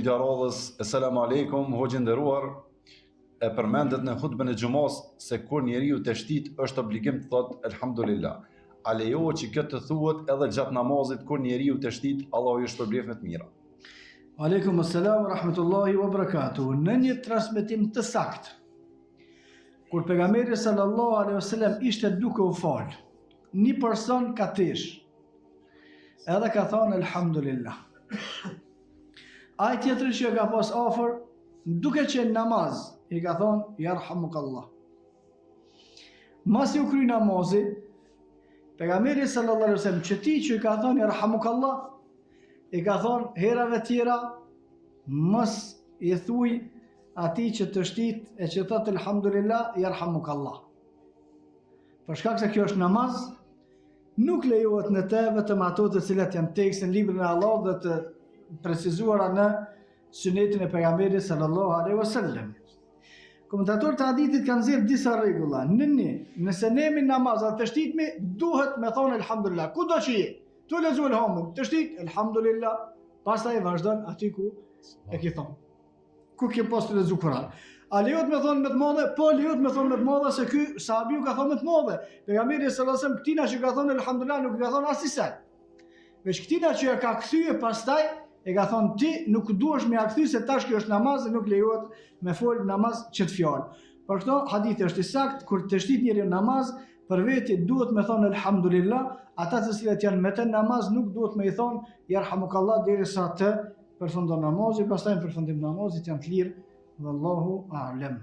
pyetja radhës, Asalamu alaikum, hoxhë nderuar, e përmendet në hutbën e xumos se kur njeriu të shtit është obligim të thotë elhamdulillah. A lejohet që kjo të thuhet edhe gjatë namazit kur njeriu të shtit, Allahu ju shpërblet me të mira. Aleikum assalam wa rahmatullahi wa barakatuh. Në një transmetim të saktë, kur pejgamberi sallallahu alaihi wasallam ishte duke u fal, një person ka tesh, edhe ka thonë elhamdulillah. Ai tjetri që ka pas afër, duke qenë namaz, i ka thonë yarhamukallah. Masi u kry namazi, pejgamberi sallallahu alaihi wasallam që i ka thonë yarhamukallah, i ka thonë herave tjera mos i thuj atij që të shtit e që thotë elhamdulillah yarhamukallah. Për shkak se kjo është namaz, nuk lejohet në të vetëm ato të cilat janë tekste në librin e Allahut dhe të precizuara në sunetin e pejgamberit sallallahu alaihi wasallam. Komentatorët e hadithit kanë nxjerrë disa rregulla. Nëse ne jemi namaz atë të shtitmi, duhet me thonë elhamdulillah. Kudo që je, tu lexo elhamdulillah, të shtit elhamdulillah, pastaj vazhdon aty ku e ke thonë. Ku ke pas të lexo Kur'an. A lejohet me thonë me të madhe? Po lejohet me thonë me të madhe se ky sahabiu ka thonë me të madhe. Pejgamberi sallallahu alaihi wasallam këtina që ka thonë elhamdulillah nuk ka thonë asnjë. Veç këtina që ka kthyer pastaj e ka thonë ti nuk duhesh me akthy se tash kjo është namaz dhe nuk lejohet me fol namaz çet fjalë. Për këto hadithi është i saktë kur të shtit njëri namaz për veti duhet me thonë elhamdulillah, ata të cilët janë me të namaz nuk duhet me i thonë yarhamukallah derisa të përfundon namazi, pastaj në përfundim namazit janë të lirë, wallahu a'lam.